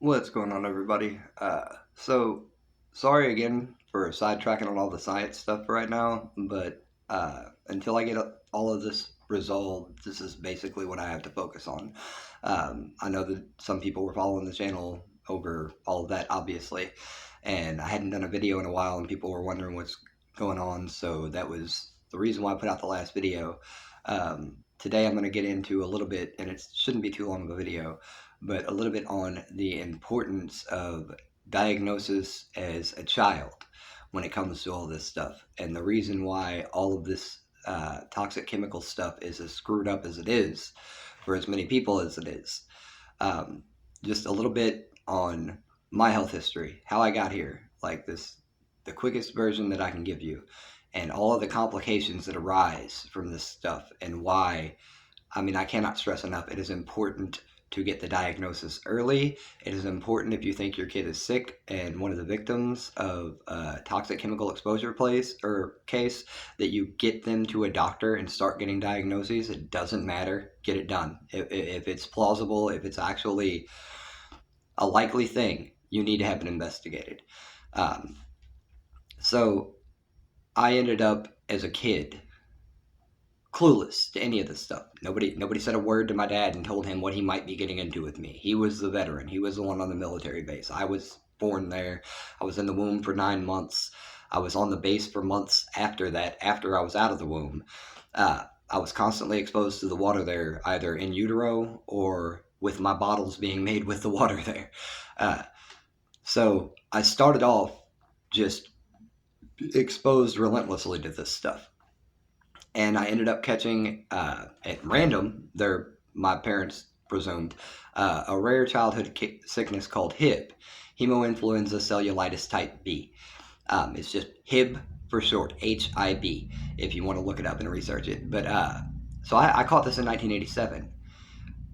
What's going on, everybody? So sorry again for sidetracking on all the science stuff right now, but until I get all of this resolved, this is basically what I have to focus on. I know that some people were following the channel over all of that, obviously, and I hadn't done a video in a while, and people were wondering what's going on, so that was the reason why I put out the last video. Today I'm going to get into a little bit, and it shouldn't be too long of a video, but a little bit on the importance of diagnosis as a child when it comes to all this stuff, and the reason why all of this toxic chemical stuff is as screwed up as it is for as many people as it is. Just a little bit on my health history, how I got here, like this, the quickest version that I can give you, and all of the complications that arise from this stuff, and why. I mean, I cannot stress enough, it is important to get the diagnosis early. It is important if you think your kid is sick and one of the victims of a toxic chemical exposure case, that you get them to a doctor and start getting diagnoses. It doesn't matter. Get it done. If it's plausible, if it's actually a likely thing, you need to have it investigated. So I ended up as a kid clueless to any of this stuff. Nobody said a word to my dad and told him what he might be getting into with me. He was the veteran. He was the one on the military base. I was born there. I was in the womb for 9 months. I was on the base for months after that, after I was out of the womb. I was constantly exposed to the water there, either in utero or with my bottles being made with the water there. So I started off just exposed relentlessly to this stuff. And I ended up catching, at random, my parents presumed, a rare childhood sickness called HIB, hemoinfluenza cellulitis type B. It's just HIB for short, HIB, if you want to look it up and research it. But so I caught this in 1987.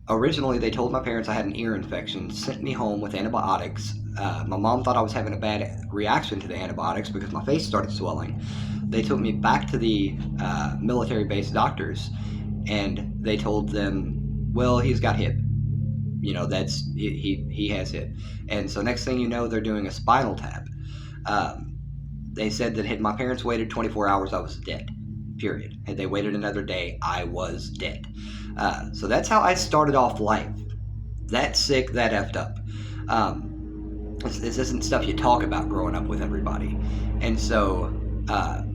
Originally, they told my parents I had an ear infection, sent me home with antibiotics. My mom thought I was having a bad reaction to the antibiotics because my face started swelling. They took me back to the military-based doctors, and they told them, well, he's got HIB. You know, he has HIB. And so next thing you know, they're doing a spinal tap. They said that had my parents waited 24 hours, I was dead. Period. Had they waited another day, I was dead. So that's how I started off life. That sick, that effed up. This isn't stuff you talk about growing up with everybody. And so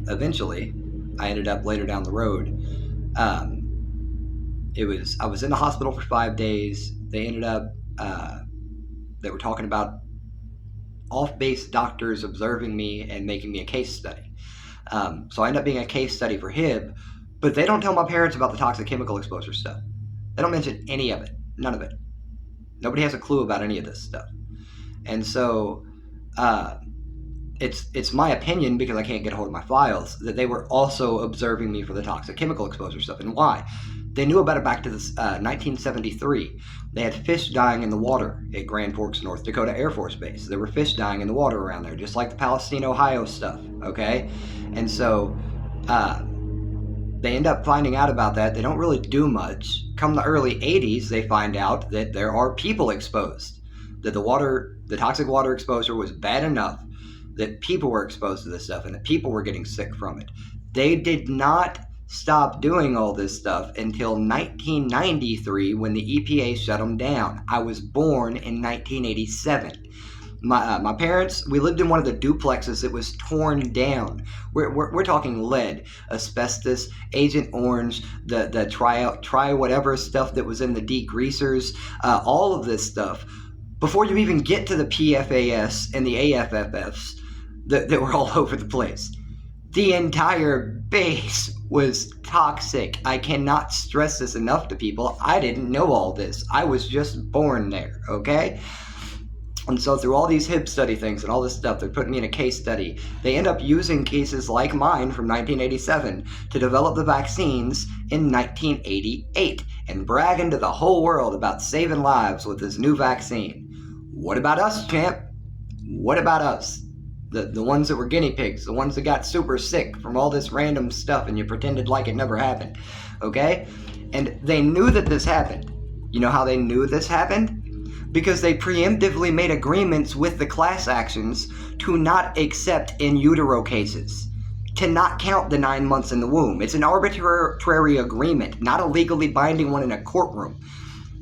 eventually, I ended up later down the road. I was in the hospital for 5 days. They ended up, they were talking about off-base doctors observing me and making me a case study. So I ended up being a case study for HIB, but they don't tell my parents about the toxic chemical exposure stuff. They don't mention any of it. None of it. Nobody has a clue about any of this stuff. And so it's my opinion, because I can't get a hold of my files, that they were also observing me for the toxic chemical exposure stuff. And why? They knew about it back to this 1973. They had fish dying in the water at Grand Forks, North Dakota Air Force Base. There were fish dying in the water around there, just like the Palestine, Ohio stuff, okay? And so they end up finding out about that. They don't really do much. Come the early 80s, they find out that there are people exposed, that the toxic water exposure was bad enough that people were exposed to this stuff and that people were getting sick from it. They did not stop doing all this stuff until 1993, when the EPA shut them down. I was born in 1987. My parents, we lived in one of the duplexes that was torn down. We're talking lead, asbestos, Agent Orange, the try whatever stuff that was in the degreasers, all of this stuff. Before you even get to the PFAS and the AFFFs that were all over the place. The entire base was toxic. I cannot stress this enough to people. I didn't know all this. I was just born there, okay? And so through all these HIB study things and all this stuff, they're putting me in a case study. They end up using cases like mine from 1987 to develop the vaccines in 1988 and bragging to the whole world about saving lives with this new vaccine. What about us, champ? What about us? The ones that were guinea pigs, the ones that got super sick from all this random stuff and you pretended like it never happened, okay? And they knew that this happened. You know how they knew this happened? because they preemptively made agreements with the class actions to not accept in utero cases, to not count the 9 months in the womb. It's an arbitrary agreement, not a legally binding one in a courtroom.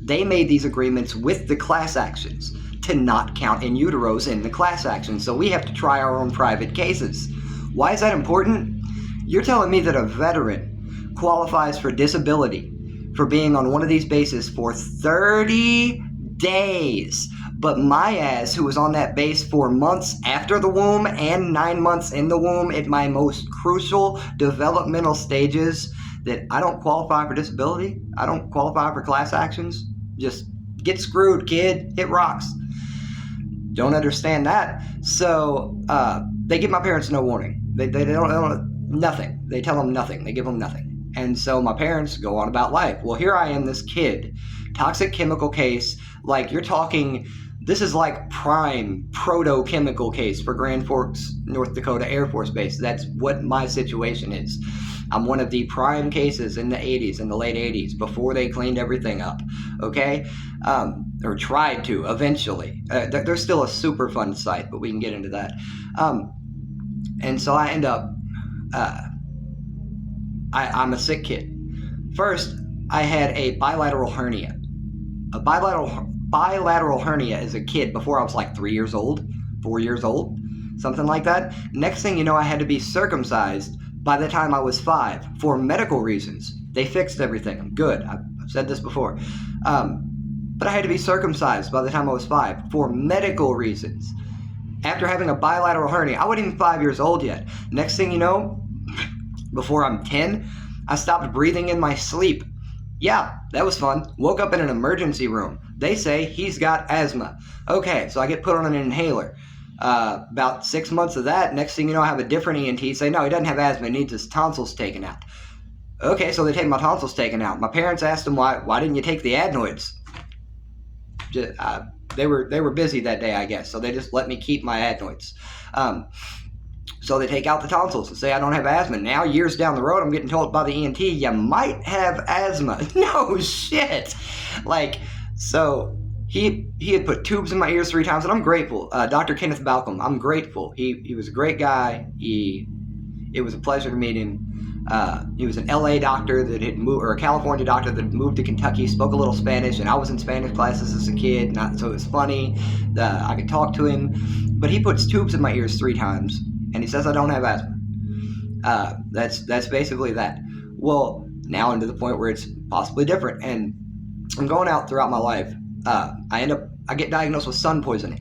They made these agreements with the class actions to not count in uteros in the class actions, so we have to try our own private cases. Why is that important? You're telling me that a veteran qualifies for disability for being on one of these bases for 30 days, but my ass, who was on that base for months after the womb and 9 months in the womb at my most crucial developmental stages, that I don't qualify for disability, I don't qualify for class actions. Just get screwed, kid. It rocks. Don't understand that. So they give my parents no warning. They don't nothing. They tell them nothing. They give them nothing. And so my parents go on about life. Well, here I am, this kid, toxic chemical case. Like, you're talking, this is like prime proto-chemical case for Grand Forks, North Dakota Air Force Base. That's what my situation is. I'm one of the prime cases in the 80s, in the late 80s, before they cleaned everything up, okay? Or tried to, eventually. There's still a super fun site, but we can get into that. And so I end up, I'm a sick kid. First, I had a bilateral hernia. A bilateral hernia as a kid before I was like 3 years old, 4 years old, something like that. Next thing you know, I had to be circumcised by the time I was 5 for medical reasons. They fixed everything. I'm good. I've said this before. But I had to be circumcised by the time I was 5 for medical reasons. After having a bilateral hernia, I wasn't even 5 years old yet. Next thing you know, before I'm 10, I stopped breathing in my sleep. Yeah, that was fun. Woke up in an emergency room. They say he's got asthma. Okay, so I get put on an inhaler. About 6 months of that, next thing you know, I have a different ENT say, no, he doesn't have asthma, he needs his tonsils taken out. Okay, so they take my tonsils taken out. My parents asked him, why didn't you take the adenoids? They were busy that day, I guess, so they just let me keep my adenoids. So they take out the tonsils and say I don't have asthma. Now, years down the road, I'm getting told by the ENT, you might have asthma. No shit. Like, so he had put tubes in my ears 3 times, and I'm grateful. Dr. Kenneth Balcom, I'm grateful. He was a great guy. It was a pleasure to meet him. He was an LA doctor that had moved, or a California doctor that had moved to Kentucky, spoke a little Spanish, and I was in Spanish classes as a kid, so it was funny. I could talk to him, but he puts tubes in my ears 3 times, and he says I don't have asthma. That's basically that. Well, now into the point where it's possibly different, and I'm going out throughout my life. I get diagnosed with sun poisoning.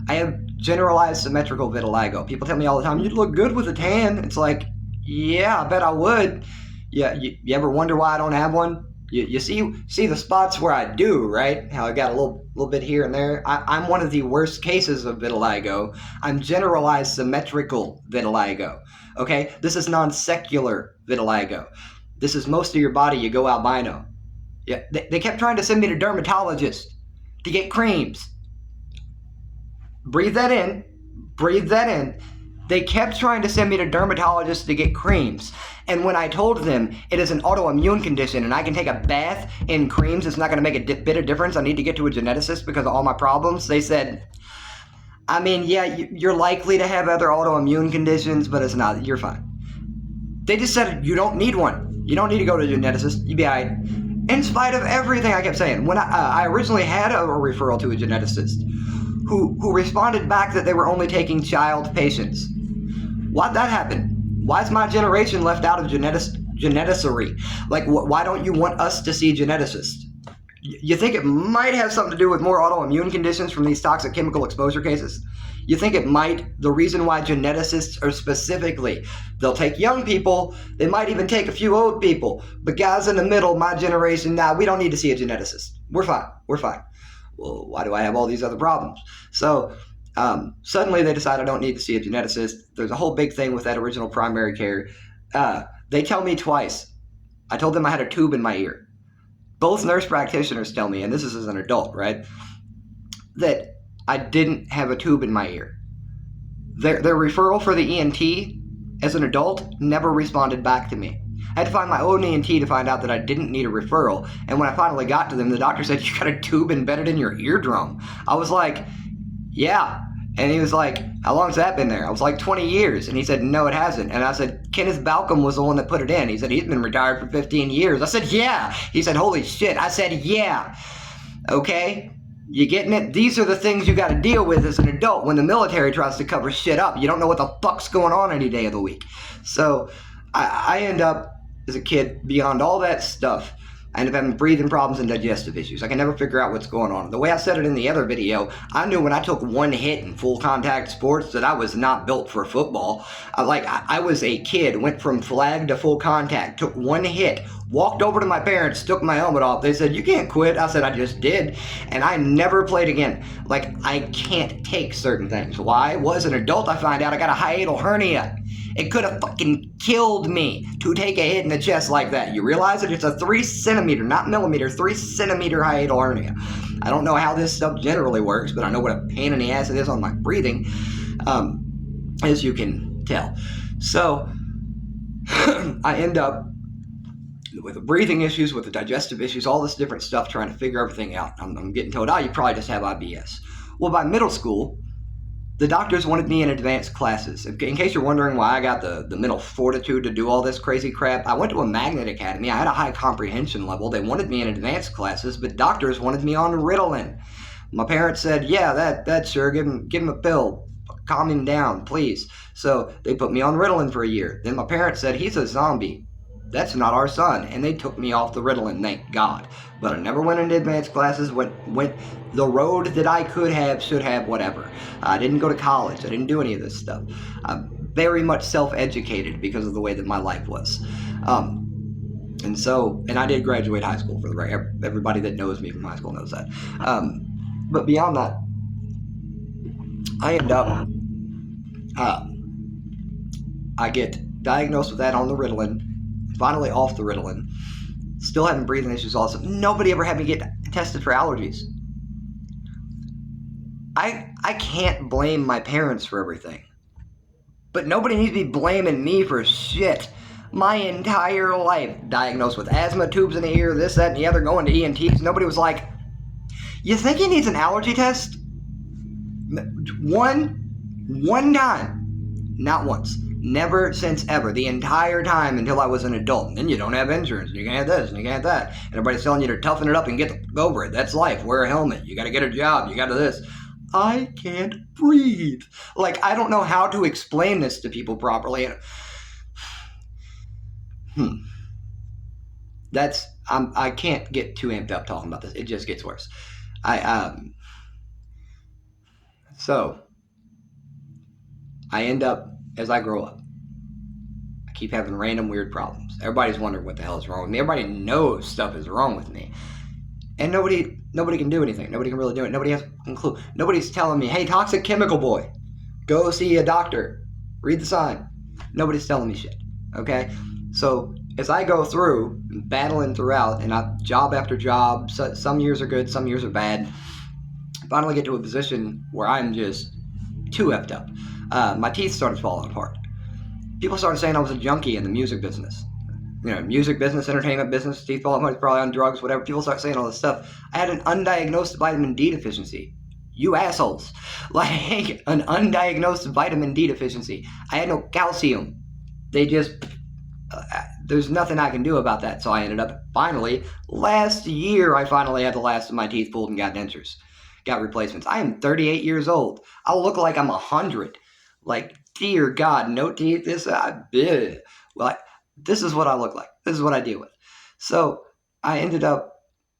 I have generalized symmetrical vitiligo. People tell me all the time, you'd look good with a tan. It's like, yeah, I bet I would. Yeah, you ever wonder why I don't have one? You see the spots where I do, right? How I got a little bit here and there. I'm one of the worst cases of vitiligo. I'm generalized symmetrical vitiligo. Okay, this is non-secular vitiligo. This is most of your body you go albino. Yeah, they kept trying to send me to dermatologists to get creams. Breathe that in. Breathe that in. They kept trying to send me to dermatologists to get creams. And when I told them it is an autoimmune condition and I can take a bath in creams, it's not going to make a bit of difference. I need to get to a geneticist because of all my problems. They said, I mean, yeah, you're likely to have other autoimmune conditions, but it's not. You're fine. They just said, you don't need one. You don't need to go to a geneticist. You'll be all right. In spite of everything I kept saying. When I originally had a referral to a geneticist who responded back that they were only taking child patients. Why'd that happen? Why is my generation left out of geneticiry? Like, why don't you want us to see geneticists? You think it might have something to do with more autoimmune conditions from these toxic chemical exposure cases? You think it might? The reason why geneticists are specifically, they'll take young people, they might even take a few old people, but guys in the middle, my generation, we don't need to see a geneticist. We're fine. Well, why do I have all these other problems? So suddenly they decide I don't need to see a geneticist. There's a whole big thing with that original primary care. They tell me twice. I told them I had a tube in my ear. Both nurse practitioners tell me, and this is as an adult, right, that I didn't have a tube in my ear. Their referral for the ENT as an adult never responded back to me. I had to find my own ENT to find out that I didn't need a referral. And when I finally got to them, the doctor said, you got a tube embedded in your eardrum. I was like, yeah. And he was like, how long's that been there? I was like, 20 years. And he said, no, it hasn't. And I said, Kenneth Balcom was the one that put it in. He said, he's been retired for 15 years. I said, yeah. He said, holy shit. I said, yeah. Okay. You getting it? These are the things you got to deal with as an adult when the military tries to cover shit up. You don't know what the fuck's going on any day of the week. So I end up, as a kid, beyond all that stuff, I end up having breathing problems and digestive issues. I can never figure out what's going on. The way I said it in the other video, I knew when I took one hit in full contact sports that I was not built for football. I was a kid, went from flag to full contact, took one hit, walked over to my parents, took my helmet off. They said, you can't quit. I said, I just did. And I never played again. Like, I can't take certain things. Why? Well, as an adult, I find out I got a hiatal hernia. It could have fucking killed me to take a hit in the chest like that. You realize that it's a 3 centimeter, not millimeter, 3 centimeter hiatal hernia. I don't know how this stuff generally works, but I know what a pain in the ass it is on my breathing, as you can tell. So I end up with the breathing issues, with the digestive issues, all this different stuff, trying to figure everything out. I'm getting told, you probably just have IBS. Well, by middle school, the doctors wanted me in advanced classes. In case you're wondering why I got the mental fortitude to do all this crazy crap, I went to a magnet academy. I had a high comprehension level. They wanted me in advanced classes, but doctors wanted me on Ritalin. My parents said, yeah, that's sure. Give him a pill. Calm him down, please. So they put me on Ritalin for a year. Then my parents said, he's a zombie. That's not our son. And they took me off the Ritalin, thank God. But I never went into advanced classes, went the road that I could have, should have, whatever. I didn't go to college. I didn't do any of this stuff. I'm very much self-educated because of the way that my life was. And I did graduate high school, for the record. Everybody that knows me from high school knows that. But beyond that, I end up, I get diagnosed with that on the Ritalin, finally off the Ritalin, still having breathing issues also. Nobody ever had me get tested for allergies. I can't blame my parents for everything. But nobody needs to be blaming me for shit. My entire life, diagnosed with asthma, tubes in the ear, this, that, and the other, going to ENTs. Nobody was like, you think he needs an allergy test? One time. Not once. Never since ever. The entire time until I was an adult. And then you don't have insurance. And you can't have this and you can't have that. And everybody's telling you to toughen it up and get over it. That's life. Wear a helmet. You got to get a job. You got to this. I can't breathe. Like, I don't know how to explain this to people properly. I can't get too amped up talking about this. It just gets worse. So I end up, as I grow up, I keep having random weird problems. Everybody's wondering what the hell is wrong with me. Everybody knows stuff is wrong with me. And nobody can do anything. Nobody can really do it. Nobody has a clue. Nobody's telling me, hey, toxic chemical boy, go see a doctor. Read the sign. Nobody's telling me shit. Okay? So as I go through, battling throughout, and job after job, some years are good, some years are bad, I finally get to a position where I'm just too effed up. My teeth started falling apart. People started saying I was a junkie in the music business. Music business, entertainment business, teeth falling apart, probably on drugs, whatever. People start saying all this stuff. I had an undiagnosed vitamin D deficiency. You assholes. Like, an undiagnosed vitamin D deficiency. I had no calcium. There's nothing I can do about that. So I ended up, last year, I finally had the last of my teeth pulled and got dentures. Got replacements. I am 38 years old. I'll look like I'm 100. Like, dear God, no teeth. This is what I look like. This is what I deal with. So I ended up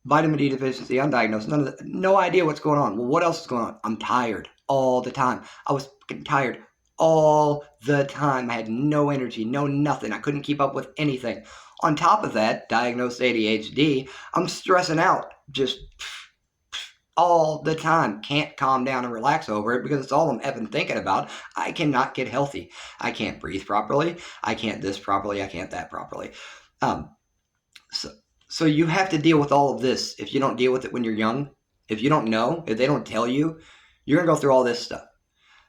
vitamin D deficiency, undiagnosed, no idea what's going on. Well, what else is going on? I'm tired all the time. I was fucking tired all the time. I had no energy, no nothing. I couldn't keep up with anything. On top of that, diagnosed ADHD, I'm stressing out just all the time. Can't calm down and relax over it because it's all I'm effing thinking about. I cannot get healthy. I can't breathe properly. I can't this properly. I can't that properly. So you have to deal with all of this. If you don't deal with it when you're young, if you don't know, if they don't tell you, you're going to go through all this stuff.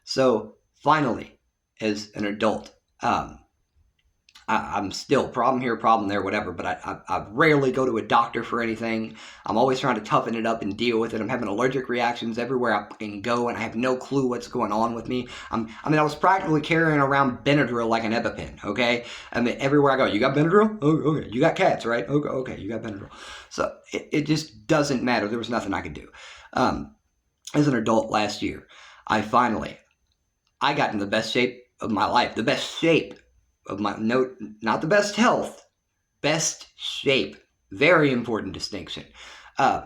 So finally, as an adult, I'm still problem here, problem there, whatever, but I rarely go to a doctor for anything. I'm always trying to toughen it up and deal with it. I'm having allergic reactions everywhere I can go, and I have no clue what's going on with me. I was practically carrying around Benadryl like an EpiPen, okay? I mean, everywhere I go, you got Benadryl? Oh, okay. You got cats, right? Okay, you got Benadryl. So it just doesn't matter. There was nothing I could do. As an adult last year, I got in the best shape of my life, the best shape of my, no, not the best health, best shape. Very important distinction. Uh,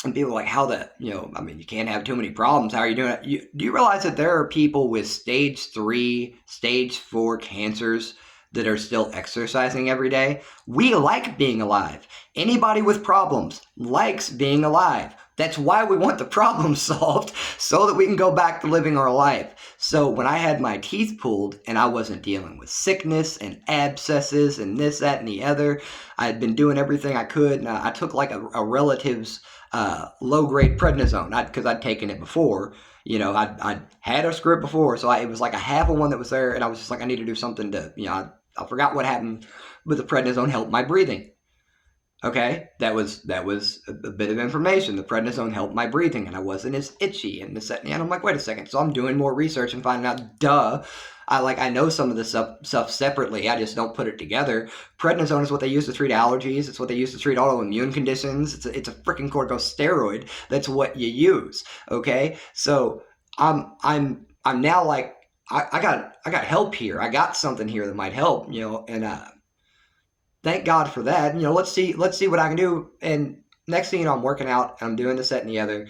and people are like, how the, you can't have too many problems. How are you doing it? Do you realize that there are people with stage 3, stage 4 cancers that are still exercising every day? We like being alive. Anybody with problems likes being alive. That's why we want the problem solved, so that we can go back to living our life. So when I had my teeth pulled and I wasn't dealing with sickness and abscesses and this, that, and the other, I had been doing everything I could. And I took like a relative's low-grade prednisone, because I'd taken it before. I'd had a script before, so it was like a half of one that was there, and I was just like, I need to do something to, I forgot what happened, but the prednisone helped my breathing. Okay, that was a bit of information. The prednisone helped my breathing, and I wasn't as itchy and this, that, and the other. I'm like, wait a second. So I'm doing more research and finding out, duh, I know some of this stuff separately. I just don't put it together. Prednisone is what they use to treat allergies. It's what they use to treat autoimmune conditions. It's a freaking corticosteroid. That's what you use. Okay, so I'm now like, I got help here. I got something here that might help. And thank God for that. Let's see what I can do. And next thing you know, I'm working out and I'm doing this, that, and the other.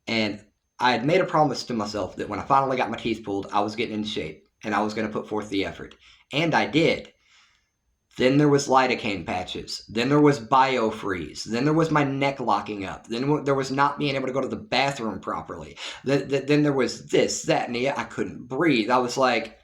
And I had made a promise to myself that when I finally got my teeth pulled, I was getting in shape and I was going to put forth the effort. And I did. Then there was lidocaine patches. Then there was biofreeze. Then there was my neck locking up. Then there was not being able to go to the bathroom properly. Then there was this, that, and the other. I couldn't breathe. I was like,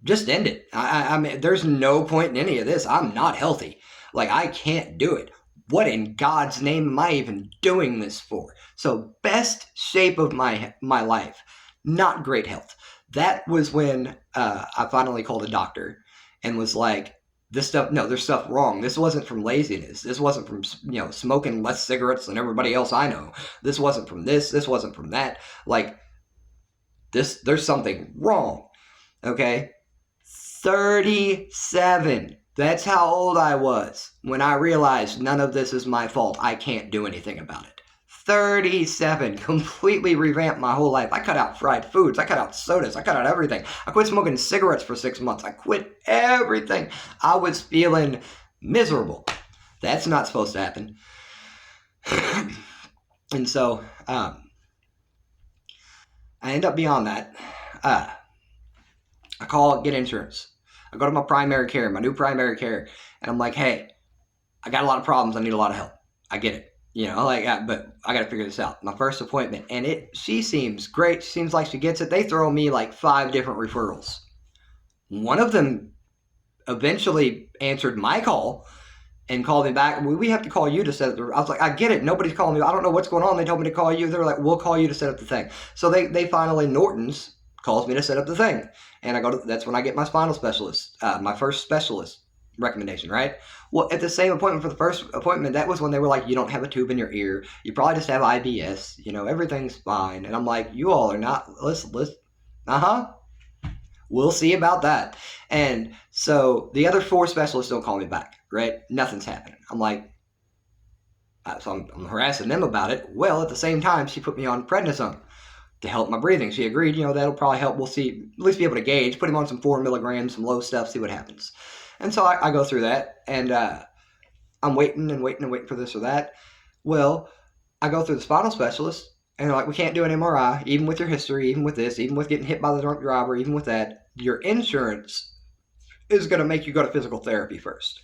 just end it. I mean, there's no point in any of this. I'm not healthy. Like, I can't do it. What in God's name am I even doing this for? So, best shape of my life, not great health. That was when I finally called a doctor and was like, there's stuff wrong. This wasn't from laziness. This wasn't from, smoking less cigarettes than everybody else I know. This wasn't from this. This wasn't from that. Like, there's something wrong. Okay? 37. That's how old I was when I realized none of this is my fault. I can't do anything about it. 37. Completely revamped my whole life. I cut out fried foods. I cut out sodas. I cut out everything. I quit smoking cigarettes for 6 months. I quit everything. I was feeling miserable. That's not supposed to happen. And so, I end up beyond that. I call, get insurance. I go to my primary care, my new primary care, and I'm like, hey, I got a lot of problems. I need a lot of help. I get it. But I got to figure this out. My first appointment, and she seems great. She seems like she gets it. They throw me like 5 different referrals. One of them eventually answered my call and called me back. We have to call you to set up the... I was like, I get it. Nobody's calling me. I don't know what's going on. They told me to call you. They were like, we'll call you to set up the thing. So they finally, Norton's calls me to set up the thing. And that's when I get my spinal specialist, my first specialist recommendation, right? Well, at the same appointment for the first appointment, that was when they were like, you don't have a tube in your ear. You probably just have IBS. Everything's fine. And I'm like, you all are not, listen. We'll see about that. And so the other 4 specialists don't call me back, right? Nothing's happening. I'm like, so I'm harassing them about it. Well, at the same time, she put me on prednisone to help my breathing. She agreed, that'll probably help. We'll see, at least be able to gauge, put him on some 4 milligrams, some low stuff, see what happens. And so I go through that, and I'm waiting for this or that. Well, I go through the spinal specialist, and they're like, we can't do an MRI, even with your history, even with this, even with getting hit by the drunk driver, even with that. Your insurance is going to make you go to physical therapy first.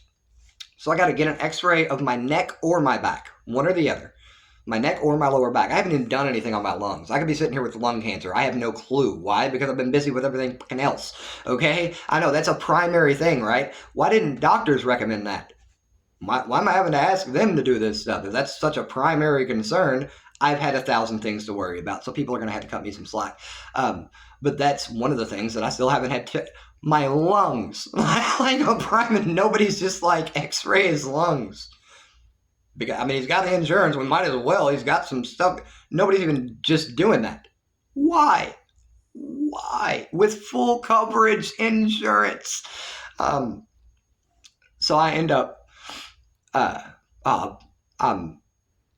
So I got to get an x-ray of my neck or my back, one or the other. My neck or my lower back. I haven't even done anything on my lungs. I could be sitting here with lung cancer. I have no clue. Why? Because I've been busy with everything fucking else. Okay? I know, that's a primary thing, right? Why didn't doctors recommend that? Why am I having to ask them to do this stuff? If that's such a primary concern, I've had 1,000 things to worry about, so people are going to have to cut me some slack. But that's one of the things that I still haven't had to. My lungs, like a prime, nobody's just like X-ray his lungs. Because, I mean, he's got the insurance. We might as well. He's got some stuff. Nobody's even just doing that. Why? Why? With full coverage insurance. So I end up, uh, uh, um,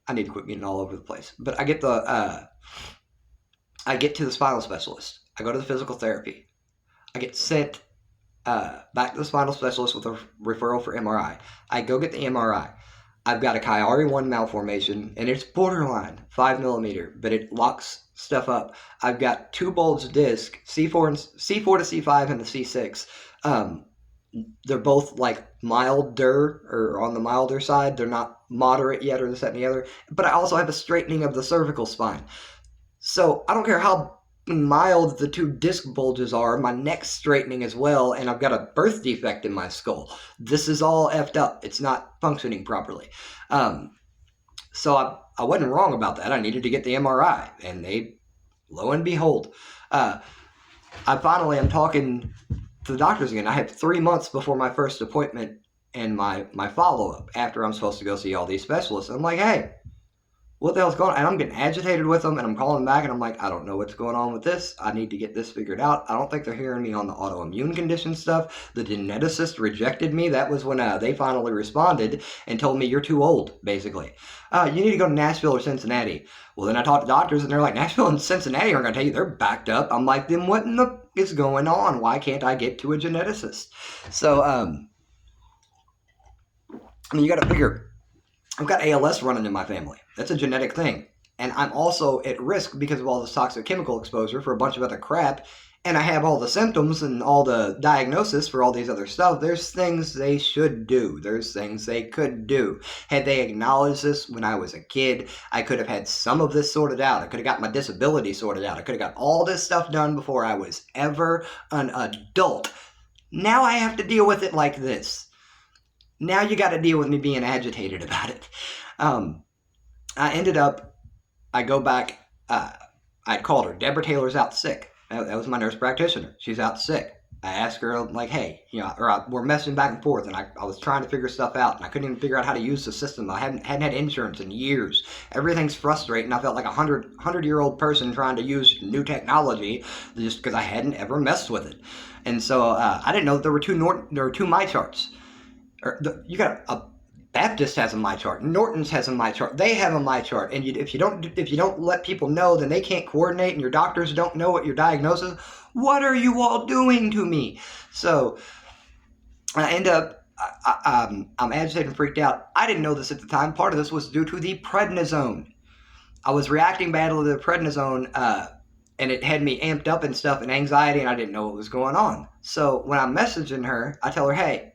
I need to quit being all over the place. But I get to the spinal specialist. I go to the physical therapy. I get sent back to the spinal specialist with a referral for MRI. I go get the MRI. I've got a Chiari-1 malformation, and it's borderline 5 millimeter, but it locks stuff up. I've got 2 bulged discs, C4 to C5 and the C6. They're both like milder, or on the milder side. They're not moderate yet, or this, that, and the other. But I also have a straightening of the cervical spine. So I don't care how mild the 2 disc bulges are, my neck's straightening as well, and I've got a birth defect in my skull. This is all effed up. It's not functioning properly. So I wasn't wrong about that. I needed to get the MRI, and lo and behold, I'm talking to the doctors again. I have 3 months before my first appointment and my follow-up after I'm supposed to go see all these specialists. I'm like, hey, what the hell's going on? And I'm getting agitated with them, and I'm calling back, and I'm like, I don't know what's going on with this. I need to get this figured out. I don't think they're hearing me on the autoimmune condition stuff. The geneticist rejected me. That was when they finally responded and told me, you're too old, basically. You need to go to Nashville or Cincinnati. Well, then I talked to doctors, and they're like, Nashville and Cincinnati aren't going to tell you. They're backed up. I'm like, then what in the is going on? Why can't I get to a geneticist? So, I mean, you got to figure, I've got ALS running in my family. That's a genetic thing. And I'm also at risk because of all this toxic chemical exposure for a bunch of other crap. And I have all the symptoms and all the diagnosis for all these other stuff. There's things they should do. There's things they could do. Had they acknowledged this when I was a kid, I could have had some of this sorted out. I could have got my disability sorted out. I could have got all this stuff done before I was ever an adult. Now I have to deal with it like this. Now you got to deal with me being agitated about it. I go back, I'd called her. Deborah Taylor's out sick. That was my nurse practitioner. She's out sick. I asked her, like, hey, we're messing back and forth, and I was trying to figure stuff out, and I couldn't even figure out how to use the system. I hadn't had insurance in years. Everything's frustrating. I felt like a 100-year-old person trying to use new technology just because I hadn't ever messed with it. And so I didn't know that there were two my charts. You got a Baptist has a my chart. Norton's has a my chart. They have a my chart. And if you don't let people know, then they can't coordinate, and your doctors don't know what your diagnosis. What are you all doing to me? So I end up, I'm agitated and freaked out. I didn't know this at the time. Part of this was due to the prednisone. I was reacting badly to the prednisone, and it had me amped up and stuff and anxiety, and I didn't know what was going on. So when I'm messaging her, I tell her, hey,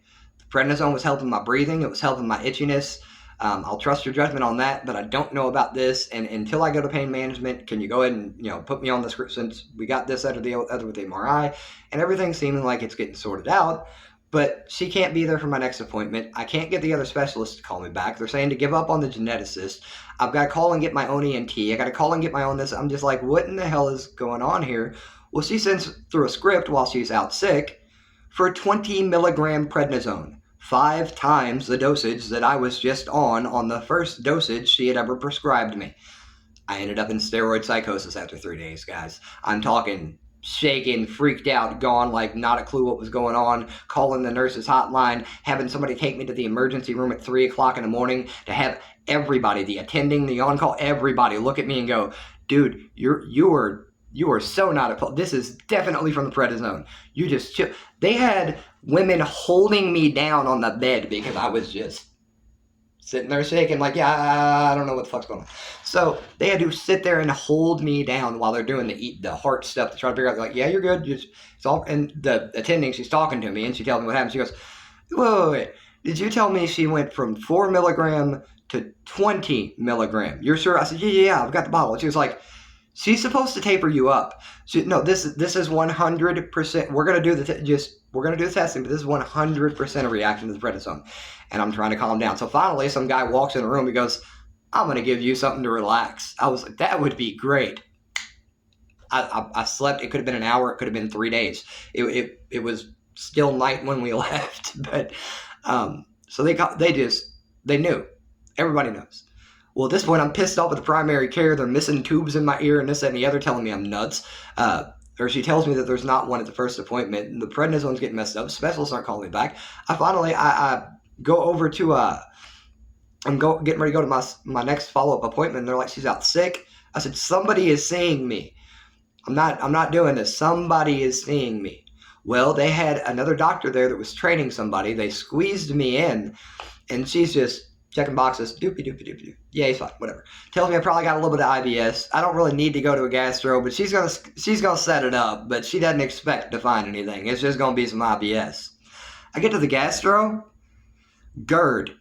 prednisone was helping my breathing. It was helping my itchiness. I'll trust your judgment on that, but I don't know about this. And until I go to pain management, can you go ahead and put me on the script, since we got this out of the other with the MRI, and everything's seeming like it's getting sorted out. But she can't be there for my next appointment. I can't get the other specialist to call me back. They're saying to give up on the geneticist. I've got to call and get my own ENT. I got to call and get my own this. I'm just like, what in the hell is going on here? Well, she sends through a script while she's out sick for 20 milligram prednisone. 5 times the dosage that I was just on the first dosage she had ever prescribed me. I ended up in steroid psychosis after 3 days, guys. I'm talking shaken, freaked out, gone, like not a clue what was going on, calling the nurse's hotline, having somebody take me to the emergency room at 3 o'clock in the morning to have everybody, the attending, the on-call, everybody look at me and go, dude, you are so not a... This is definitely from the prednisone. You just chill. They had women holding me down on the bed because I was just sitting there shaking like, yeah, I don't know what the fuck's going on. So they had to sit there and hold me down while they're doing the heart stuff to try to figure out, like, yeah, you're good. It's all. And the attending, she's talking to me, and she tells me what happened. She goes, wait. Did you tell me she went from 4 milligram to 20 milligram? You're sure? I said, yeah, I've got the bottle. And she was like, she's supposed to taper you up. This is 100%. We're gonna do the testing, but this is 100% a reaction to the prednisone. And I'm trying to calm down. So finally, some guy walks in the room. He goes, I'm going to give you something to relax. I was like, that would be great. I slept. It could have been an hour. It could have been 3 days. It was still night when we left. But so they knew. Everybody knows. Well, at this point, I'm pissed off with the primary care. They're missing tubes in my ear and this, that, and the other, telling me I'm nuts. Or she tells me that there's not one at the first appointment. And the prednisone's getting messed up. Specialists aren't calling me back. I go over to getting ready to go to my next follow-up appointment. And they're like, she's out sick. I said, somebody is seeing me. I'm not doing this. Somebody is seeing me. Well, they had another doctor there that was training somebody. They squeezed me in, and she's just checking boxes. Doopy, doopy, doopy, doopy. Yeah, he's fine. Whatever. Tells me I probably got a little bit of IBS. I don't really need to go to a gastro, but she's gonna set it up. But she doesn't expect to find anything. It's just gonna be some IBS. I get to the gastro. GERD.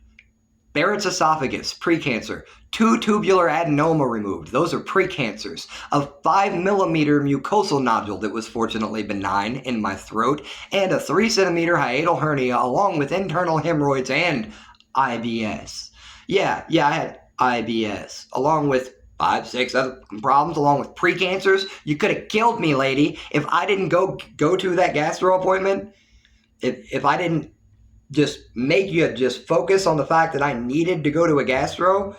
Barrett's esophagus, precancer, 2 tubular adenoma removed. Those are precancers. A 5 millimeter mucosal nodule that was fortunately benign in my throat, and a 3 centimeter hiatal hernia, along with internal hemorrhoids and IBS. Yeah, I had IBS, along with 5, 6 other problems, along with precancers. You could have killed me, lady, if I didn't go to that gastro appointment. If I didn't just make you just focus on the fact that I needed to go to a gastro,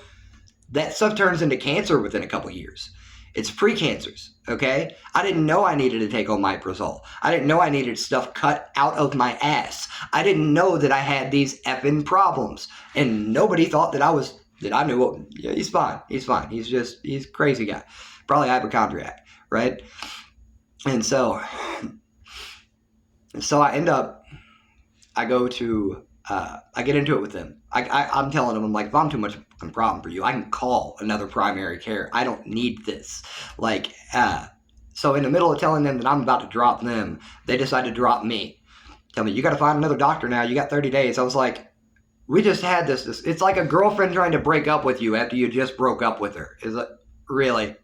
that stuff turns into cancer within a couple years. It's precancers, okay? I didn't know I needed to take omeprazole. I didn't know I needed stuff cut out of my ass. I didn't know that I had these effing problems. And nobody thought that I knew what, yeah, he's fine. He's fine. He's a crazy guy. Probably hypochondriac, right? And so I get into it with them. I'm telling them, I'm like, if I'm too much of a problem for you, I can call another primary care. I don't need this. So in the middle of telling them that I'm about to drop them, they decide to drop me. Tell me, you got to find another doctor now. You got 30 days. I was like, we just had this. It's like a girlfriend trying to break up with you after you just broke up with her. Is it really?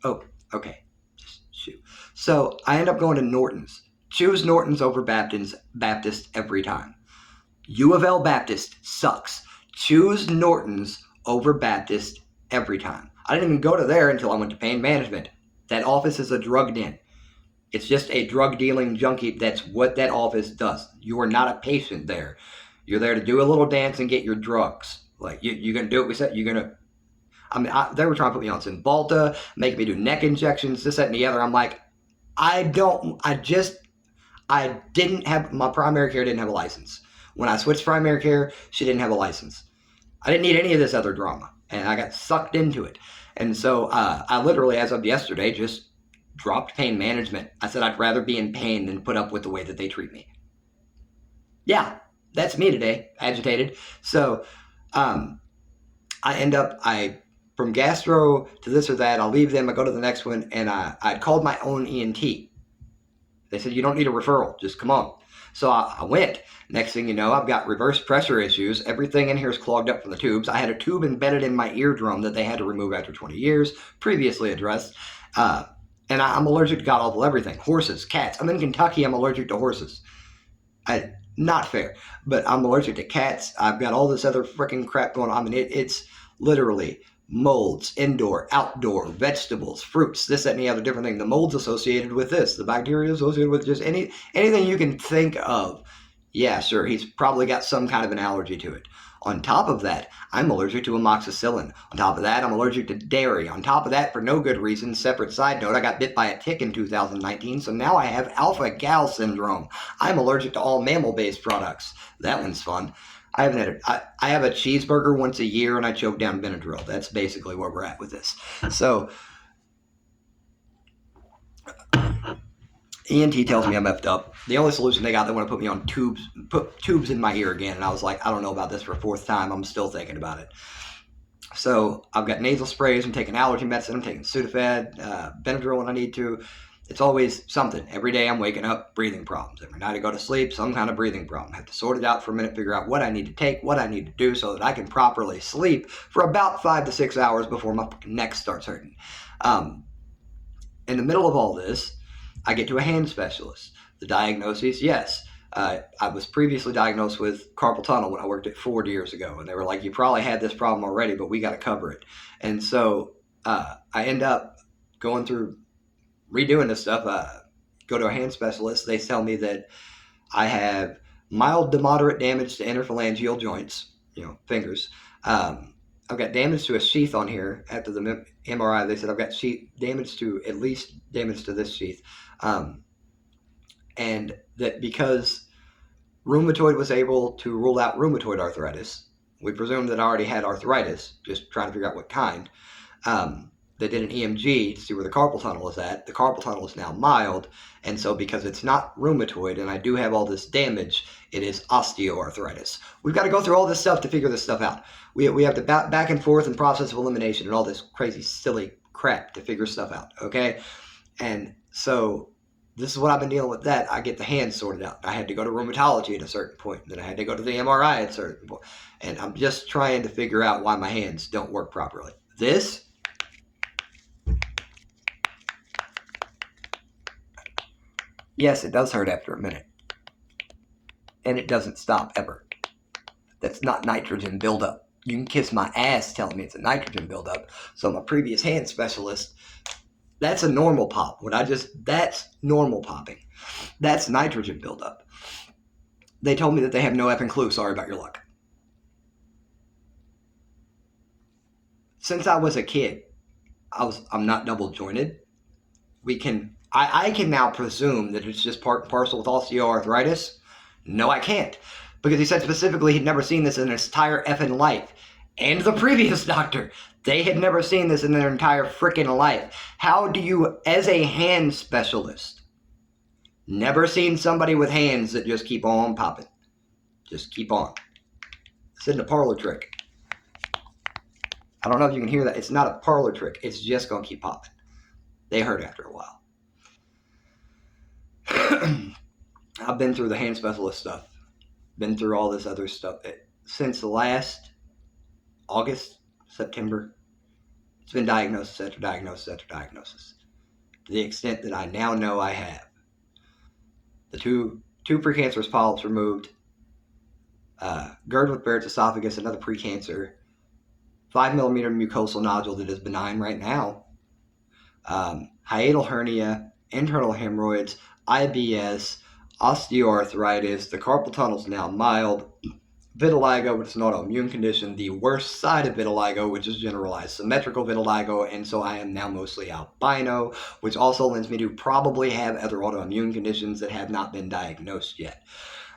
Oh, okay. Just shoot. So I end up going to Norton's. Choose Norton's over Baptist every time. U of L Baptist sucks. Choose Norton's over Baptist every time. I didn't even go to there until I went to pain management. That office is a drug den. It's just a drug dealing junkie. That's what that office does. You are not a patient there. You're there to do a little dance and get your drugs. Like, you're going to do what we said. You're going to, they were trying to put me on Cymbalta, make me do neck injections, this, that, and the other. I'm like, my primary care didn't have a license. When I switched primary care, she didn't have a license. I didn't need any of this other drama, and I got sucked into it. And so I literally, as of yesterday, just dropped pain management. I said I'd rather be in pain than put up with the way that they treat me. Yeah, that's me today, agitated. So from gastro to this or that, I'll leave them, I go to the next one, and I called my own ENT. They said, you don't need a referral, just come on. So I went. Next thing you know, I've got reverse pressure issues. Everything in here is clogged up from the tubes. I had a tube embedded in my eardrum that they had to remove after 20 years, previously addressed. And I'm allergic to god-awful everything. Horses, cats. I'm in Kentucky, I'm allergic to horses. Not fair, but I'm allergic to cats. I've got all this other freaking crap going on. I mean, it's literally molds, indoor, outdoor, vegetables, fruits, this, that, and the other different thing. The molds associated with this, the bacteria associated with just anything you can think of. Yeah, sure, he's probably got some kind of an allergy to it. On top of that, I'm allergic to amoxicillin. On top of that, I'm allergic to dairy. On top of that, for no good reason, separate side note, I got bit by a tick in 2019, so now I have alpha-gal syndrome. I'm allergic to all mammal-based products. That one's fun. I have a cheeseburger once a year and I choke down Benadryl. That's basically where we're at with this. So ENT tells me I'm effed up. The only solution they want to put me on put tubes in my ear again. And I was like, I don't know about this for a 4th time. I'm still thinking about it. So I've got nasal sprays. I'm taking allergy medicine. I'm taking Sudafed, Benadryl when I need to. It's always something. Every day I'm waking up, breathing problems. Every night I go to sleep, some kind of breathing problem. I have to sort it out for a minute, figure out what I need to take, what I need to do so that I can properly sleep for about 5 to 6 hours before my neck starts hurting. In the middle of all this, I get to a hand specialist. The diagnosis, yes, I was previously diagnosed with carpal tunnel when I worked at Ford years ago, and they were like, "You probably had this problem already, but we got to cover it." And so I end up going through redoing this stuff. Go to a hand specialist. They tell me that I have mild to moderate damage to interphalangeal joints, fingers. I've got damage to a sheath on here after the MRI. They said I've got damage to at least damage to this sheath. And that because rheumatoid was able to rule out rheumatoid arthritis, we presumed that I already had arthritis, just trying to figure out what kind. They did an EMG to see where the carpal tunnel is at. The carpal tunnel is now mild, and so because it's not rheumatoid and I do have all this damage, it is osteoarthritis. We've got to go through all this stuff to figure this stuff out. We have to back and forth and process of elimination and all this crazy, silly crap to figure stuff out, okay? And so this is what I've been dealing with. That I get the hands sorted out. I had to go to rheumatology at a certain point. Then I had to go to the MRI at a certain point. And I'm just trying to figure out why my hands don't work properly. This, yes, it does hurt after a minute. And it doesn't stop ever. That's not nitrogen buildup. You can kiss my ass telling me it's a nitrogen buildup. So my previous hand specialist, that's a normal pop. That's normal popping. That's nitrogen buildup. They told me that they have no effing clue. Sorry about your luck. Since I was a kid, I'm not double jointed. I can now presume that it's just part and parcel with osteoarthritis. No, I can't. Because he said specifically he'd never seen this in his entire effing life. And the previous doctor, they had never seen this in their entire freaking life. How do you, as a hand specialist, never seen somebody with hands that just keep on popping? Just keep on. It's in the parlor trick. I don't know if you can hear that. It's not a parlor trick. It's just going to keep popping. They hurt after a while. I've been through the hand specialist stuff. Been through all this other stuff. Since the last August, September, it's been diagnosis after diagnosis after diagnosis. To the extent that I now know I have the two precancerous polyps removed, GERD with Barrett's esophagus, another precancer, 5 millimeter mucosal nodule that is benign right now, hiatal hernia, internal hemorrhoids, IBS, osteoarthritis, the carpal tunnel is now mild, vitiligo, which is an autoimmune condition, the worst side of vitiligo, which is generalized symmetrical vitiligo, and so I am now mostly albino, which also lends me to probably have other autoimmune conditions that have not been diagnosed yet.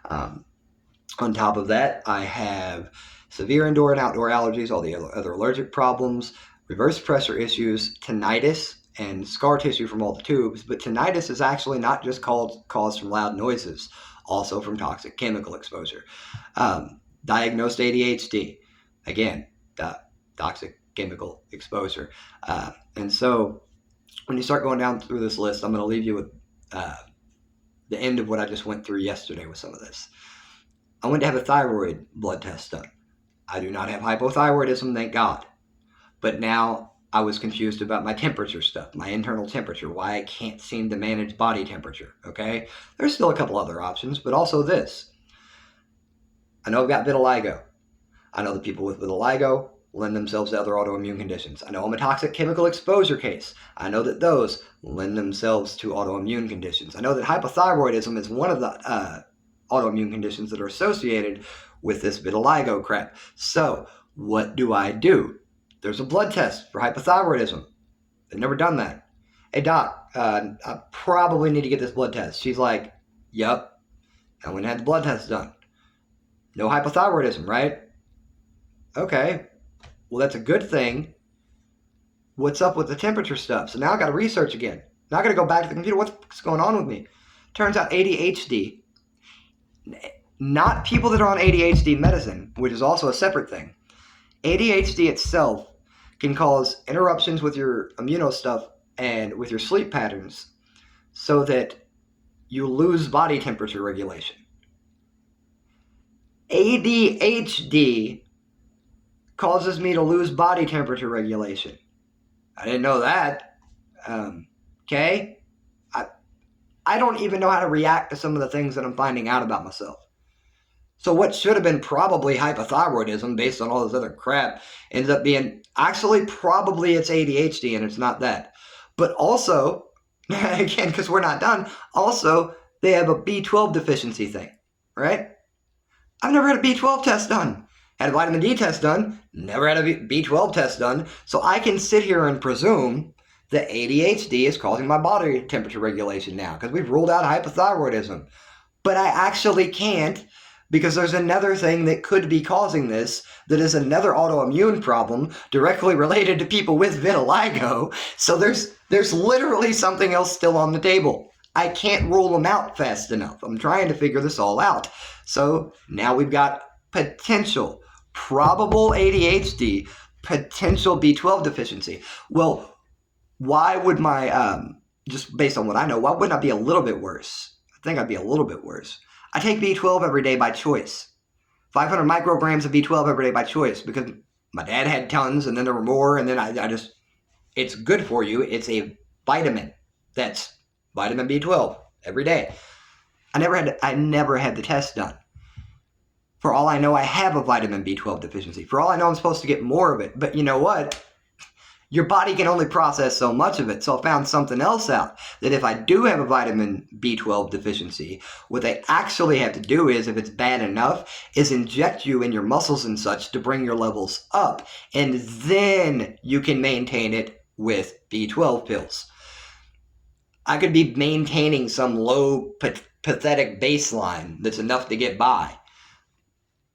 On top of that, I have severe indoor and outdoor allergies, all the other allergic problems, reverse pressure issues, tinnitus, and scar tissue from all the tubes. But tinnitus is actually not just caused from loud noises, also from toxic chemical exposure. Diagnosed ADHD, again, toxic chemical exposure. And so when you start going down through this list, I'm going to leave you with the end of what I just went through yesterday with some of this. I went to have a thyroid blood test done. I do not have hypothyroidism, thank God. But now I was confused about my temperature stuff, my internal temperature, why I can't seem to manage body temperature, okay? There's still a couple other options, but also this. I know I've got vitiligo. I know that people with vitiligo lend themselves to other autoimmune conditions. I know I'm a toxic chemical exposure case. I know that those lend themselves to autoimmune conditions. I know that hypothyroidism is one of the autoimmune conditions that are associated with this vitiligo crap. So what do? There's a blood test for hypothyroidism. They've never done that. Hey doc, I probably need to get this blood test. She's like, yup. I went and had the blood test done. No hypothyroidism, right? Okay. Well, that's a good thing. What's up with the temperature stuff? So now I got to research again. Now I got to go back to the computer. What's going on with me? Turns out ADHD, not people that are on ADHD medicine, which is also a separate thing. ADHD itself can cause interruptions with your immuno stuff and with your sleep patterns so that you lose body temperature regulation. ADHD causes me to lose body temperature regulation. I didn't know that. Okay? I don't even know how to react to some of the things that I'm finding out about myself. So what should have been probably hypothyroidism based on all this other crap ends up being actually probably it's ADHD and it's not that. But also, again, because we're not done, also they have a B12 deficiency thing, right? I've never had a B12 test done. Had a vitamin D test done, never had a B12 test done. So I can sit here and presume that ADHD is causing my body temperature regulation now because we've ruled out hypothyroidism. But I actually can't because there's another thing that could be causing this that is another autoimmune problem directly related to people with vitiligo. So there's literally something else still on the table. I can't rule them out fast enough. I'm trying to figure this all out. So now we've got potential, probable ADHD, potential B12 deficiency. Well, why would my, just based on what I know, why wouldn't I be a little bit worse? I think I'd be a little bit worse. I take B12 every day by choice. 500 micrograms of B12 every day by choice because my dad had tons and then there were more and then I just, it's good for you. It's a vitamin. That's vitamin B12 every day. I never had the test done. For all I know, I have a vitamin B12 deficiency. For all I know, I'm supposed to get more of it. But you know what? Your body can only process so much of it. So I found something else out, that if I do have a vitamin B12 deficiency, what they actually have to do is, if it's bad enough, is inject you in your muscles and such to bring your levels up. And then you can maintain it with B12 pills. I could be maintaining some low, pathetic baseline that's enough to get by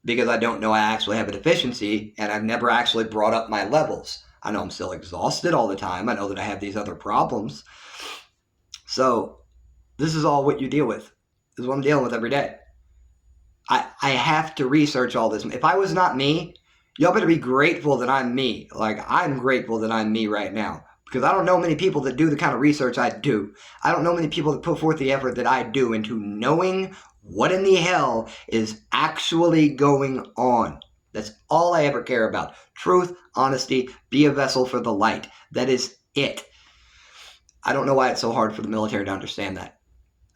because I don't know I actually have a deficiency and I've never actually brought up my levels. I know I'm still exhausted all the time. I know that I have these other problems. So this is all what you deal with. This is what I'm dealing with every day. I have to research all this. If I was not me, y'all better be grateful that I'm me. Like, I'm grateful that I'm me right now. Because I don't know many people that do the kind of research I do. I don't know many people that put forth the effort that I do into knowing what in the hell is actually going on. That's all I ever care about. Truth, honesty, be a vessel for the light. That is it. I don't know why it's so hard for the military to understand that.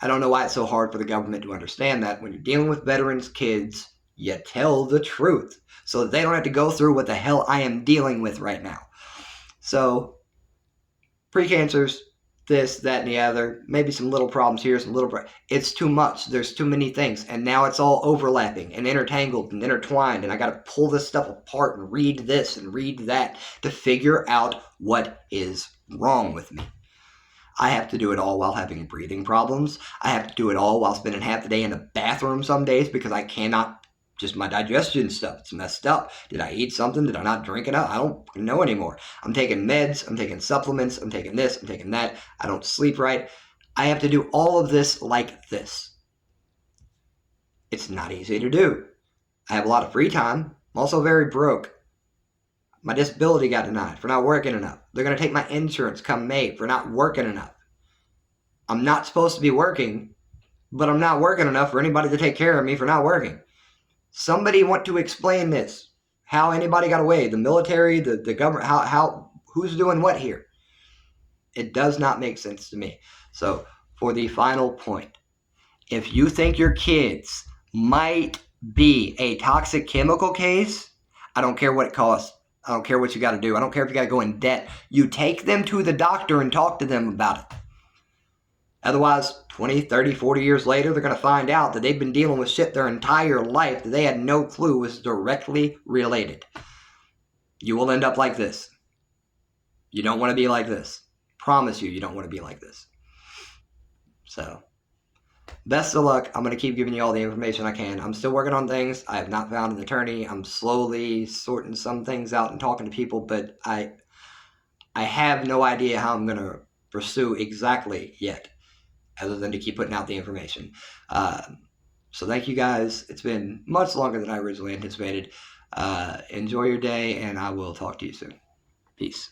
I don't know why it's so hard for the government to understand that. When you're dealing with veterans' kids, you tell the truth so that they don't have to go through what the hell I am dealing with right now. So, pre-cancers, this, that, and the other, maybe some little problems here, some little it's too much. There's too many things, and now it's all overlapping and intertangled and intertwined, and I got to pull this stuff apart and read this and read that to figure out what is wrong with me. I have to do it all while having breathing problems. I have to do it all while spending half the day in the bathroom some days because I cannot, just my digestion stuff, it's messed up. Did I eat something? Did I not drink enough? I don't know anymore. I'm taking meds, I'm taking supplements, I'm taking this, I'm taking that. I don't sleep right. I have to do all of this like this. It's not easy to do. I have a lot of free time. I'm also very broke. My disability got denied for not working enough. They're going to take my insurance come May for not working enough. I'm not supposed to be working, but I'm not working enough for anybody to take care of me for not working. Somebody want to explain this. How anybody got away. The military, the government, who's doing what here? It does not make sense to me. So, for the final point, if you think your kids might be a toxic chemical case, I don't care what it costs. I don't care what you got to do. I don't care if you got to go in debt. You take them to the doctor and talk to them about it. Otherwise, 20, 30, 40 years later, they're going to find out that they've been dealing with shit their entire life that they had no clue was directly related. You will end up like this. You don't want to be like this. Promise you don't want to be like this. So, best of luck. I'm going to keep giving you all the information I can. I'm still working on things. I have not found an attorney. I'm slowly sorting some things out and talking to people, but I have no idea how I'm going to pursue exactly yet, other than to keep putting out the information. So thank you guys. It's been much longer than I originally anticipated. Enjoy your day, and I will talk to you soon. Peace.